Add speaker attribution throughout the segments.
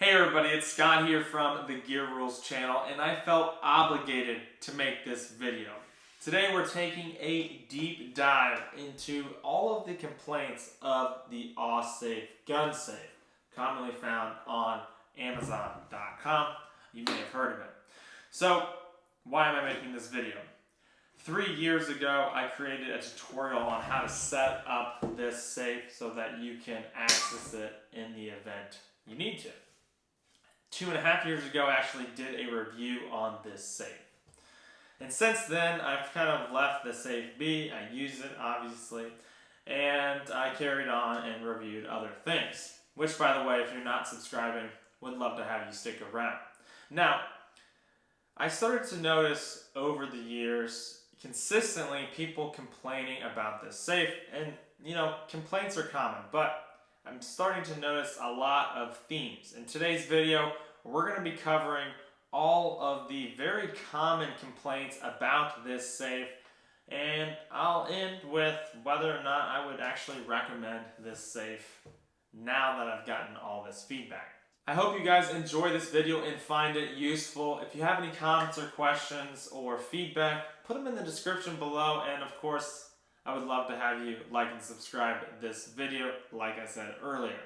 Speaker 1: Hey everybody, it's Scott here from the Gear Rules channel, and I felt obligated to make this video. Today we're taking a deep dive into all of the complaints of the Awesafe gun safe, commonly found on Amazon.com. You may have heard of it. So, why am I making this video? 3 years ago, I created a tutorial on how to set up this safe so that you can access it in the event you need to. 2.5 years ago, I actually did a review on this safe. And since then, I've kind of left the safe be. I use it, obviously, and I carried on and reviewed other things. Which, by the way, if you're not subscribing, would love to have you stick around. Now, I started to notice over the years, consistently, people complaining about this safe. And, complaints are common, but I'm starting to notice a lot of themes. In today's video, we're going to be covering all of the very common complaints about this safe, and I'll end with whether or not I would actually recommend this safe now that I've gotten all this feedback. I hope you guys enjoy this video and find it useful. If you have any comments or questions or feedback, put them in the description below, and of course, I would love to have you like and subscribe this video, like I said earlier.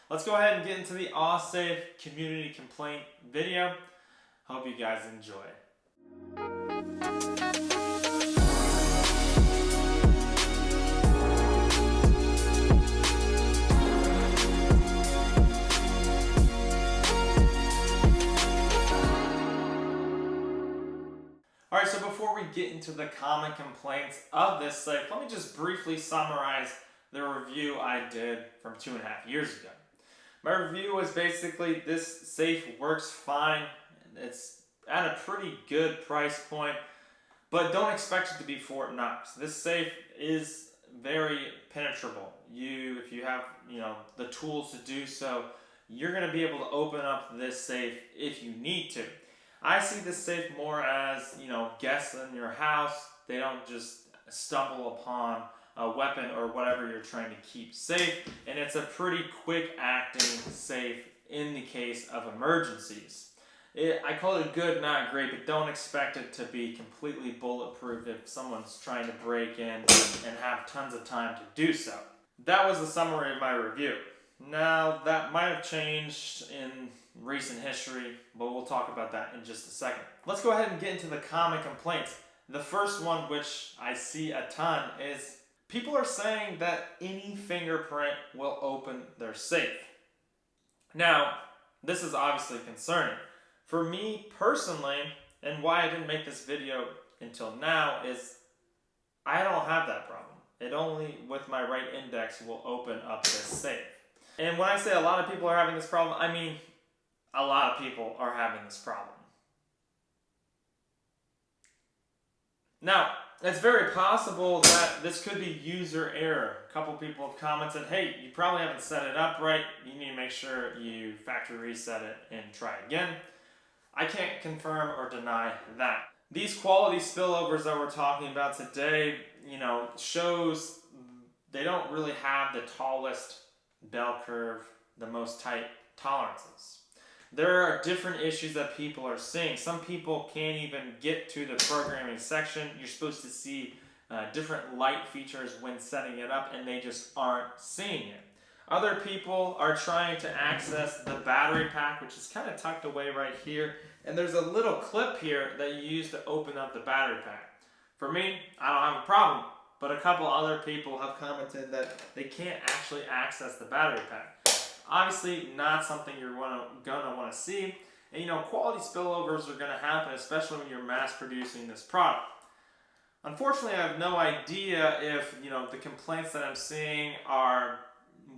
Speaker 1: Let's go ahead and get into the Awesafe community complaint video. Hope you guys enjoy. Alright, so before we get into the common complaints of this safe, let me just briefly summarize the review I did from 2.5 years ago. My review was basically this safe works fine. It's at a pretty good price point, but don't expect it to be Fort Knox. This safe is very penetrable. If you have the tools to do so, you're going to be able to open up this safe if you need to. I see this safe more as, guests in your house. They don't just stumble upon a weapon or whatever you're trying to keep safe. And it's a pretty quick acting safe in the case of emergencies. I call it good, not great, but don't expect it to be completely bulletproof if someone's trying to break in and have tons of time to do so. That was the summary of my review. Now, that might have changed in recent history, but we'll talk about that in just a second. Let's go ahead and get into the common complaints. The first one, which I see a ton, is people are saying that any fingerprint will open their safe. Now, this is obviously concerning. For me personally, and why I didn't make this video until now, is I don't have that problem. It only, with my right index, will open up this safe. And when I say a lot of people are having this problem, I mean a lot of people are having this problem. Now, it's very possible that this could be user error. A couple people have commented, hey, you probably haven't set it up right. You need to make sure you factory reset it and try again. I can't confirm or deny that. These quality spillovers that we're talking about today, shows they don't really have the tallest bell curve, the most tight tolerances. There are different issues that people are seeing. Some people can't even get to the programming section. You're supposed to see different light features when setting it up, and they just aren't seeing it. Other people are trying to access the battery pack, which is kind of tucked away right here, and there's a little clip here that you use to open up the battery pack. For me, I don't have a problem, but a couple other people have commented that they can't actually access the battery pack. Obviously, not something you're gonna want to see. And quality spillovers are gonna happen, especially when you're mass producing this product. Unfortunately, I have no idea if the complaints that I'm seeing are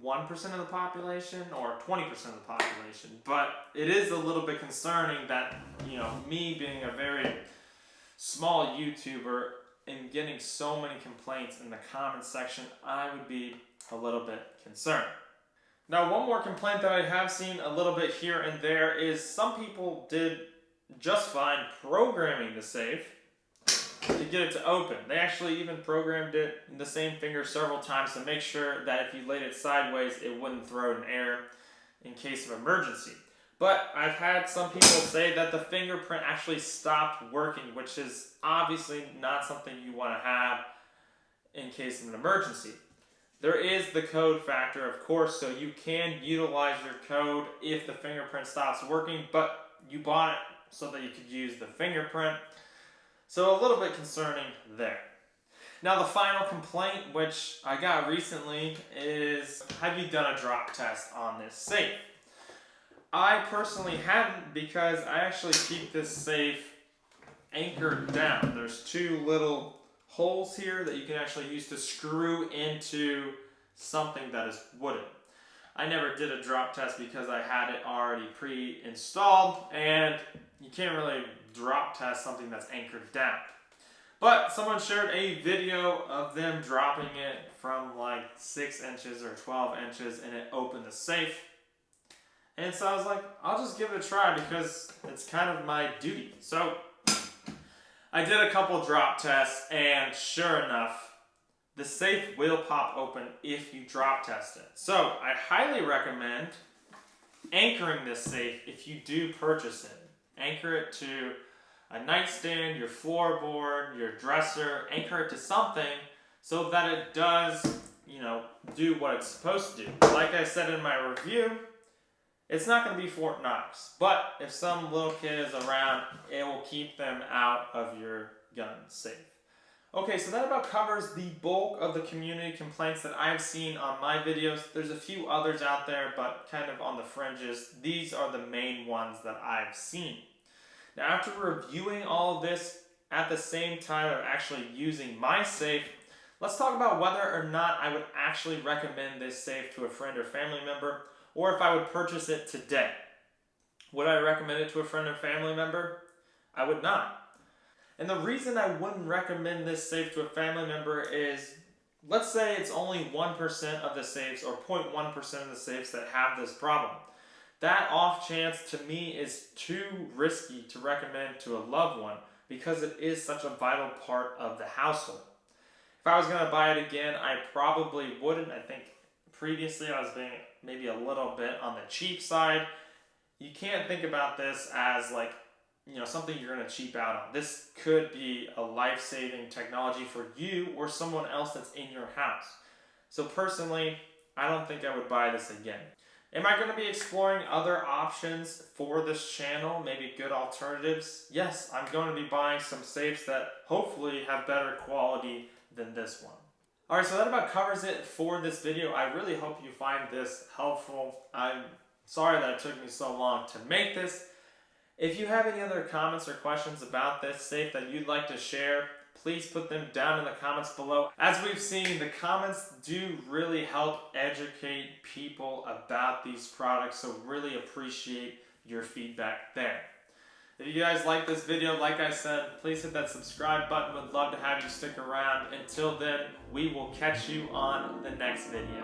Speaker 1: 1% of the population or 20% of the population. But it is a little bit concerning that me being a very small YouTuber and getting so many complaints in the comments section, I would be a little bit concerned. Now, one more complaint that I have seen a little bit here and there is some people did just fine programming the safe to get it to open. They actually even programmed it in the same finger several times to make sure that if you laid it sideways, it wouldn't throw an error in case of emergency. But I've had some people say that the fingerprint actually stopped working, which is obviously not something you want to have in case of an emergency. There is the code factor, of course, so you can utilize your code if the fingerprint stops working, but you bought it so that you could use the fingerprint. So a little bit concerning there. Now the final complaint, which I got recently, is have you done a drop test on this safe? I personally hadn't, because I actually keep this safe anchored down. There's two little holes here that you can actually use to screw into something that is wooden. I never did a drop test because I had it already pre-installed, and you can't really drop test something that's anchored down. But someone shared a video of them dropping it from like 6 inches or 12 inches, and it opened the safe. And so I was like, I'll just give it a try because it's kind of my duty. So I did a couple drop tests, and sure enough, the safe will pop open if you drop test it. So I highly recommend anchoring this safe if you do purchase it. Anchor it to a nightstand, your floorboard, your dresser. Anchor it to something so that it does, do what it's supposed to do. Like I said in my review, it's not going to be Fort Knox, but if some little kid is around, it will keep them out of your gun safe. Okay, so that about covers the bulk of the community complaints that I've seen on my videos. There's a few others out there, but kind of on the fringes. These are the main ones that I've seen. Now, after reviewing all of this at the same time of actually using my safe, let's talk about whether or not I would actually recommend this safe to a friend or family member, or if I would purchase it today. Would I recommend it to a friend or family member? I would not. And the reason I wouldn't recommend this safe to a family member is, let's say it's only 1% of the safes or 0.1% of the safes that have this problem. That off chance to me is too risky to recommend to a loved one because it is such a vital part of the household. If I was going to buy it again, I probably wouldn't. I think previously I was being maybe a little bit on the cheap side. You can't think about this as like, something you're going to cheap out on. This could be a life-saving technology for you or someone else that's in your house. So personally, I don't think I would buy this again. Am I going to be exploring other options for this channel? Maybe good alternatives? Yes, I'm going to be buying some safes that hopefully have better quality than this one. Alright, so that about covers it for this video. I really hope you find this helpful. I'm sorry that it took me so long to make this. If you have any other comments or questions about this safe that you'd like to share, please put them down in the comments below. As we've seen, the comments do really help educate people about these products, so really appreciate your feedback there. If you guys like this video, like I said, please hit that subscribe button. Would love to have you stick around. Until then, we will catch you on the next video.